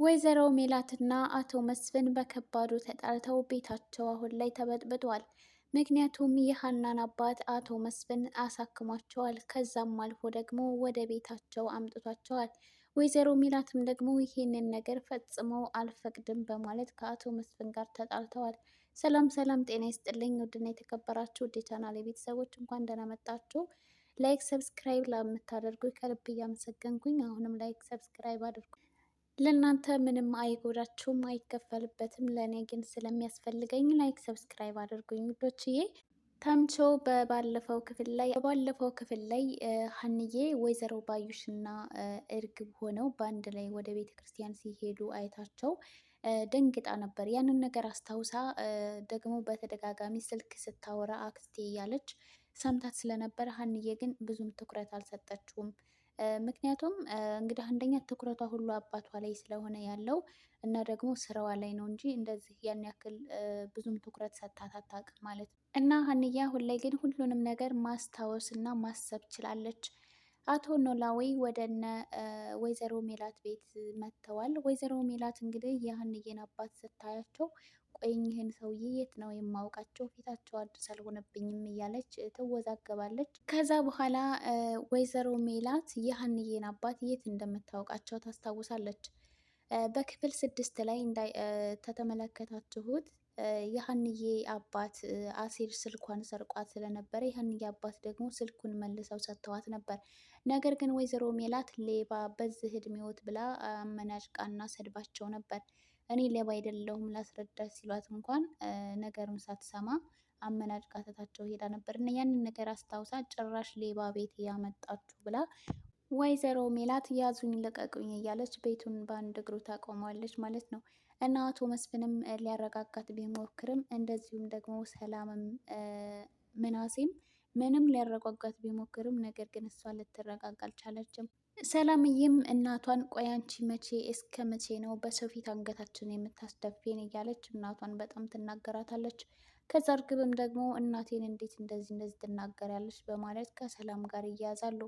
ወይዘሮ ሜላትና አቶ መስፍን በከባዱ ተጣልተው ቤታቸው አሁን ላይ ተበጥብጧል። ምክንያቱም የሀናን አባት አቶ መስፍን አሳክሟቸዋል። ከዛም አልፎ ደግሞ ወደ ቤታቸው አምጥቷቸዋል። ወይዘሮ ሜላትም ደግሞ ይህንን ነገር ፈጽመው አልፈቅድም በማለት ከአቶ መስፍን ጋር ተጣልተዋል። ሰላም ሰላም፣ ጤና ይስጥልኝ ውድና የተከበራችሁ ውድ የቻናሌ ቤተሰቦች እንኳን ደህና መጣችሁ። ላይክ ሰብስክራይብ ለምታደርጉ ከልብ እያመሰገንኩኝ አሁንም ላይክ ሰብስክራይብ አድርጉ። ለእናንተ ምንም አይጎዳችሁም አይከፈልበትም። ለእኔ ግን ስለሚያስፈልገኝ ላይክ ሰብስክራይብ አድርጉኝ ውዶችዬ። ተምቾ በባለፈው ክፍል ላይ ሀንዬ ወይዘሮ ባዩሽና እርግብ ሆነው በአንድ ላይ ወደ ቤተ ክርስቲያን ሲሄዱ አይታቸው ደንግጣ ነበር። ያንን ነገር አስታውሳ ደግሞ በተደጋጋሚ ስልክ ስታወራ አክስቴ እያለች ሰምታት ስለነበረ ሀንዬ ግን ብዙም ትኩረት አልሰጠችውም። ምክንያቱም እንግዲህ አንደኛ ትኩረቷ ሁሉ አባቷ ላይ ስለሆነ ያለው እና ደግሞ ስራዋ ላይ ነው እንጂ እንደዚህ ያን ያክል ብዙም ትኩረት ሰጥታት አታውቅም ማለት ነው። እና ሀንዬ አሁን ላይ ግን ሁሉንም ነገር ማስታወስ እና ማሰብ ችላለች። አቶ ኖላዊ ወደነ ወይዘሮ ሜላት ቤት መጥተዋል። ወይዘሮ ሜላት እንግዲህ የሀንዬን አባት ስታያቸው ቆይ ይህን ሰውዬ የት ነው የማውቃቸው? ፊታቸው አዲስ አልሆነብኝም እያለች ትወዛገባለች። ከዛ በኋላ ወይዘሮ ሜላት የሀንዬን አባት የት እንደምታውቃቸው ታስታውሳለች። በክፍል 6 ላይ ተተመለከታችሁት የሀንዬ አባት አሲር ስልኳን ሰርቋት ስለነበረ የሀንዬ አባት ደግሞ ስልኩን መልሰው ሰጥተዋት ነበር። ነገር ግን ወይዘሮ ሜላት ሌባ በዚህ እድሜዎት ብላ አመናጭቃና ሰድባቸው ነበር። እኔ ሌባ አይደለሁም ላስረዳት ሲሏት እንኳን ነገሩን ሳትሰማ አመናጭቃ ትታቸው ሄዳ ነበር እና ያንን ነገር አስታውሳ ጭራሽ ሌባ ቤት ያመጣችሁ ብላ ወይዘሮ ሜላት ያዙኝ ልቀቁኝ እያለች ቤቱን በአንድ እግሩ ታቆመዋለች ማለት ነው። እና አቶ መስፍንም ሊያረጋጋት ቢሞክርም እንደዚሁም ደግሞ ሰላምም ምናሴም ምንም ሊያረጋጋት ቢሞክርም ነገር ግን እሷ ልትረጋጋ አልቻለችም። ሰላምዬም እናቷን ቆይ አንቺ መቼ እስከ መቼ ነው በሰው ፊት አንገታችን የምታስደፊን እያለች እናቷን በጣም ትናገራታለች። ከዛ እርግብም ደግሞ እናቴን እንዴት እንደዚህ ትናገሪያለች በማለት ከሰላም ጋር ይያዛሉ።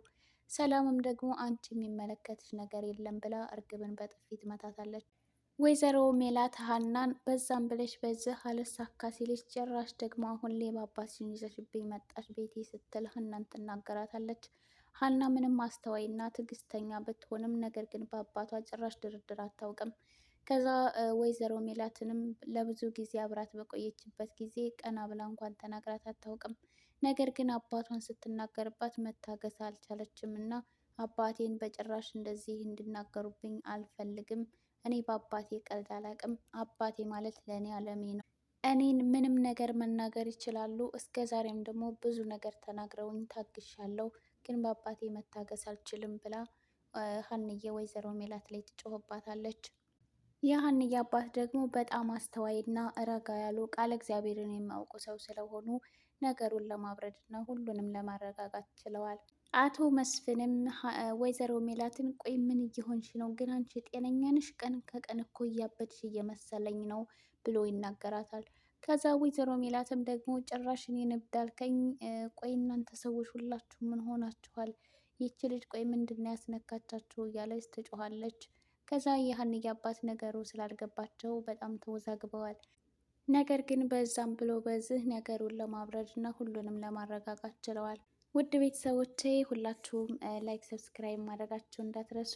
ሰላምም ደግሞ አንቺ የሚመለከትሽ ነገር የለም ብላ እርግብን በጥፊ ትመታታለች። ወይዘሮ ሜላት ሀናን በዛም ብለሽ በዚህ አልሳካ ሲልሽ ጭራሽ ደግሞ አሁን ሌባ አባትሽን ይዘሽብኝ መጣሽ ቤቴ ስትል ሀናን ትናገራታለች። ሀና ምንም አስተዋይና ትዕግስተኛ ብትሆንም ነገር ግን በአባቷ ጭራሽ ድርድር አታውቅም። ከዛ ወይዘሮ ሜላትንም ለብዙ ጊዜ አብራት በቆየችበት ጊዜ ቀና ብላ እንኳን ተናግራት አታውቅም። ነገር ግን አባቷን ስትናገርባት መታገስ አልቻለችም እና አባቴን በጭራሽ እንደዚህ እንዲናገሩብኝ አልፈልግም። እኔ በአባቴ ቀልድ አላውቅም። አባቴ ማለት ለእኔ አለሜ ነው። እኔን ምንም ነገር መናገር ይችላሉ። እስከ ዛሬም ደግሞ ብዙ ነገር ተናግረውኝ ታግሻለሁ። ግን በአባቴ መታገስ አልችልም ብላ ሀንዬ ወይዘሮ ሜላት ላይ ትጮህባታለች። የሀንዬ አባት ደግሞ በጣም አስተዋይና ረጋ ያሉ ቃለ እግዚአብሔርን የሚያውቁ ሰው ስለሆኑ ነገሩን ለማብረድ እና ሁሉንም ለማረጋጋት ችለዋል። አቶ መስፍንም ወይዘሮ ሜላትን ቆይ ምን እየሆንሽ ነው? ግን አንቺ ጤነኛ ነሽ? ቀን ከቀን እኮ እያበድሽ እየመሰለኝ ነው ብሎ ይናገራታል። ከዛ ወይዘሮ ሜላትም ደግሞ ጭራሽ እኔን እብድ አልከኝ? ቆይ እናንተ ሰዎች ሁላችሁ ምን ሆናችኋል? ይቺ ልጅ ቆይ ምንድን ነው ያስነካቻችሁ? እያለች ትጮኋለች። ከዛ የሀንዬ አባት ነገሩ ስላልገባቸው በጣም ተወዛግበዋል። ነገር ግን በዛም ብሎ በዚህ ነገሩን ለማብረድ እና ሁሉንም ለማረጋጋት ችለዋል። ውድ ቤተሰቦቼ ሁላችሁም ላይክ ሰብስክራይብ ማድረጋችሁ እንዳትረሱ።